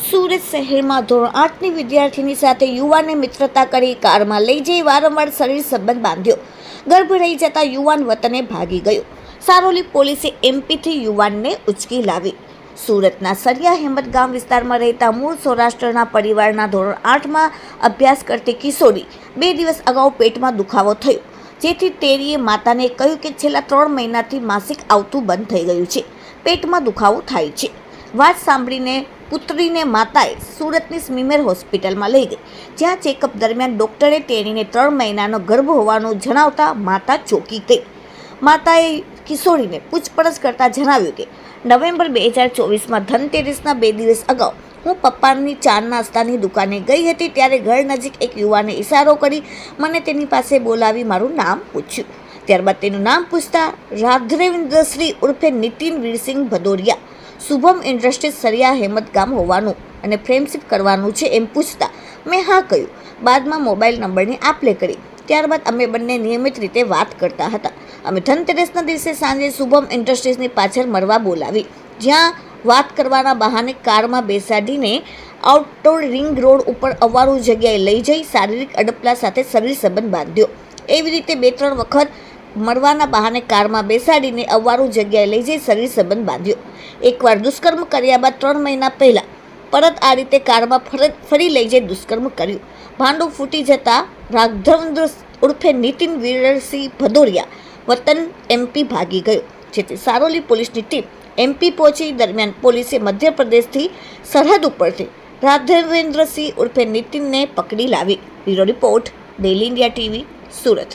સુરત શહેરમાં ધોરણ 8ની વિદ્યાર્થીની સાથે યુવાને મિત્રતા કરી કારમાં લઈ જઈ વારંવાર શરીર સંબંધ બાંધ્યો. ગર્ભ રહી જતા યુવાન વતને ભાગી ગયો. સારોલી પોલીસે એમપીથી યુવાનને ઉચકી લાવી. સુરતના સરિયા હેમત ગામ વિસ્તારમાં રહેતા મૂળ સૌરાષ્ટ્રના પરિવારના ધોરણ 8માં અભ્યાસ કરતી કિશોરી 2 દિવસ અગાઉ પેટમાં દુખાવો થયો, જેથી તેણીએ માતાને કહ્યું કે છેલ્લા 3 મહિનાથી માસિક આવતું બંધ થઈ ગયું છે, પેટમાં દુખાવો થાય છે. વાત સાંભળીને પુત્રીને માતાએ સુરતની સ્મીમેર હોસ્પિટલમાં લઈ ગઈ, જ્યાં ચેકઅપ દરમિયાન ડૉક્ટરે તેણીને 3 મહિનાનો ગર્ભ હોવાનું જણાવતા માતા ચોંકી ગઈ. માતાએ કિશોરીને પૂછપરછ કરતા જણાવ્યું કે નવેમ્બર 2024માં ધનતેરસના 2 દિવસ અગાઉ હું પપ્પાની ચા નાસ્તાની દુકાને ગઈ હતી, ત્યારે ઘર નજીક એક યુવાને ઇશારો કરી મને તેની પાસે બોલાવી મારું નામ પૂછ્યું. ત્યારબાદ તેનું નામ પૂછતા રાઘવેન્દ્રશ્રી ઉર્ફે નીતિન વીરસિંહ ભદોરિયા, શુભમ ઇન્ડસ્ટ્રીઝ સરિયા હેમત ગામ હોવાનું અને ફ્રેન્ડશિપ કરવાનું છે એમ પૂછતા મેં હા કહ્યું. બાદમાં મોબાઈલ નંબરની આપ-લે કરી. ત્યારબાદ અમે બંને નિયમિત રીતે વાત કરતા હતા. અમે ધનતેરસના દિવસે સાંજે શુભમ ઇન્ડસ્ટ્રીઝની પાછળ મળવા બોલાવી, જ્યાં વાત કરવાના બહાને કારમાં બેસાડીને આઉટડોર રિંગ રોડ ઉપર અવારું જગ્યાએ લઈ જઈ શારીરિક અડપલા સાથે શરીર સંબંધ બાંધ્યો. એવી રીતે 2-3 વખત મળવાના બહાને કારમાં બેસાડીને અવારું જગ્યાએ લઈ જઈ શરીર સંબંધ બાંધ્યો. એકવાર દુષ્કર્મ કર્યા બાદ 3 મહિના પહેલાં પરત આ રીતે કારમાં ફરી લઈ જઈ દુષ્કર્મ કર્યું. ભાંડું ફૂટી જતા રાઘવેન્દ્ર ઉર્ફે નીતિન વીરસિંહ ભદોરિયા વતન એમપી ભાગી ગયો, જેથી સારોલી પોલીસની ટીમ એમપી પહોંચી. દરમિયાન પોલીસે મધ્યપ્રદેશથી સરહદ ઉપરથી રાઘવેન્દ્રસિંહ ઉર્ફે નીતિનને પકડી લાવી. Bureau report, daily India TV, Surat.